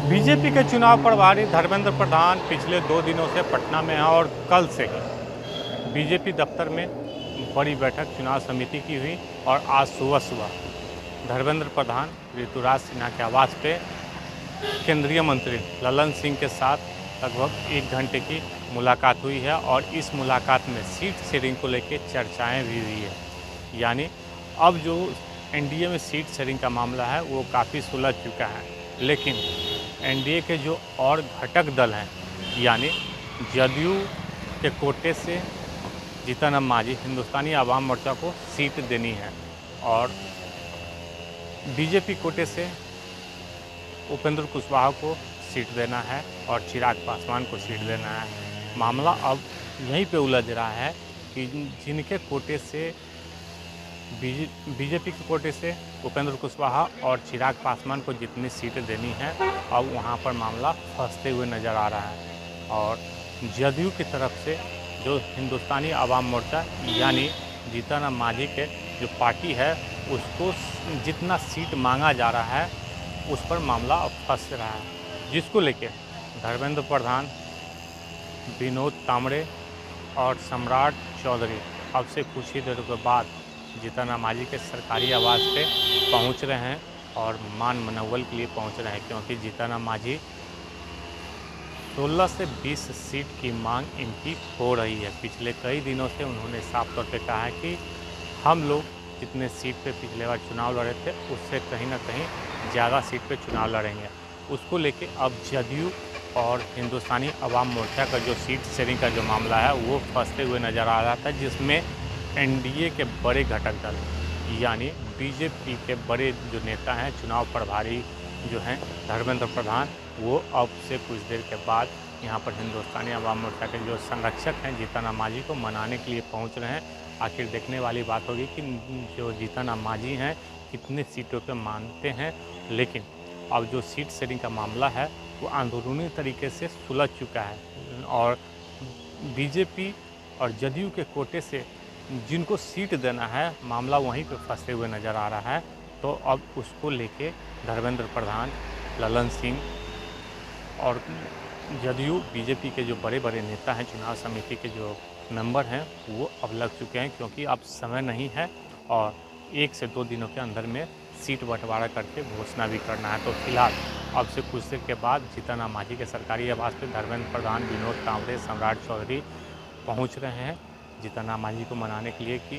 BJP के चुनाव प्रभारी धर्मेंद्र प्रधान पिछले 2 दिनों से पटना में हैं और कल से ही बीजेपी दफ्तर में बड़ी बैठक चुनाव समिति की हुई और आज सुबह सुबह धर्मेंद्र प्रधान ऋतुराज सिन्हा के आवास पे केंद्रीय मंत्री ललन सिंह के साथ लगभग 1 घंटे की मुलाकात हुई है और इस मुलाकात में सीट शेयरिंग को लेकर चर्चाएं भी हुई है। यानी अब जो एनडीए में सीट शेयरिंग का मामला है वो काफ़ी सुलझ चुका है, लेकिन एनडीए के जो और घटक दल हैं यानी जदयू के कोटे से जीतन राम मांझी हिंदुस्तानी आवाम मोर्चा को सीट देनी है और बीजेपी कोटे से उपेंद्र कुशवाहा को सीट देना है और चिराग पासवान को सीट देना है। मामला अब यहीं पे उलझ रहा है कि जिनके कोटे से बीजेपी के कोटे से उपेंद्र कुशवाहा और चिराग पासवान को जितनी सीटें देनी है अब वहाँ पर मामला फंसते हुए नज़र आ रहा है। और जदयू की तरफ से जो हिंदुस्तानी आवाम मोर्चा यानी जीतन राम मांझी के जो पार्टी है उसको जितना सीट मांगा जा रहा है उस पर मामला अब फंस रहा है, जिसको लेके धर्मेंद्र प्रधान, विनोद तावड़े और सम्राट चौधरी अब से कुछ ही देर के बाद जीतन राम मांझी के सरकारी आवास पे पहुंच रहे हैं और मान मनौवल के लिए पहुंच रहे हैं, क्योंकि जीतन राम मांझी 16 से 20 सीट की मांग इनकी हो रही है। पिछले कई दिनों से उन्होंने साफ तौर पे कहा है कि हम लोग जितने सीट पे पिछले बार चुनाव लड़े थे उससे कहीं ना कहीं ज़्यादा सीट पे चुनाव लड़ेंगे। उसको लेके अब जदयू और हिंदुस्तानी अवाम मोर्चा का जो सीट शेयरिंग का जो मामला है वो फंसते हुए नज़र आ रहा था, जिसमें एनडीए के बड़े घटक दल यानी बीजेपी के बड़े जो नेता हैं, चुनाव प्रभारी जो हैं धर्मेंद्र प्रधान, वो अब से कुछ देर के बाद यहाँ पर हिंदुस्तानी अवाम मोर्चा के जो संरक्षक हैं जीतन राम मांझी को मनाने के लिए पहुँच रहे हैं। आखिर देखने वाली बात होगी कि जो जीतन राम मांझी हैं कितने सीटों पे मानते हैं, लेकिन अब जो सीट शेयरिंग का मामला है वो अंदरूनी तरीके से सुलझ चुका है और बीजेपी और जदयू के कोटे से जिनको सीट देना है मामला वहीं पे फंसे हुए नज़र आ रहा है। तो अब उसको लेके धर्मेंद्र प्रधान, ललन सिंह और जदयू बीजेपी के जो बड़े बड़े नेता हैं, चुनाव समिति के जो मेंबर हैं, वो अब लग चुके हैं, क्योंकि अब समय नहीं है और 1 से 2 दिनों के अंदर में सीट बंटवारा करके घोषणा भी करना है। तो फिलहाल अब से कुछ देर के बाद जीतन राम मांझी के सरकारी आवास पर धर्मेंद्र प्रधान, विनोद तावड़े, सम्राट चौधरी पहुंच रहे हैं जीतन राम मांझी को मनाने के लिए कि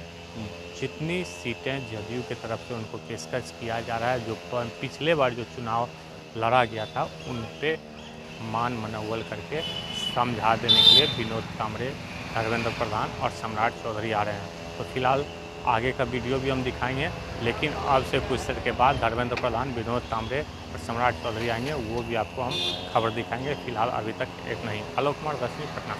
जितनी सीटें जदयू की तरफ से उनको पेशकश किया जा रहा है, जो पिछले बार जो चुनाव लड़ा गया था उन पे मान मनौवल करके समझा देने के लिए विनोद तावड़े, धर्मेंद्र प्रधान और सम्राट चौधरी आ रहे हैं। तो फिलहाल आगे का वीडियो भी हम दिखाएंगे, लेकिन अब से कुछ देर के बाद धर्मेंद्र प्रधान, विनोद तावड़े और सम्राट चौधरी आएंगे, वो भी आपको हम खबर दिखाएंगे। फिलहाल अभी तक एक नहीं। आलोक कुमार, 10वीं, पटना।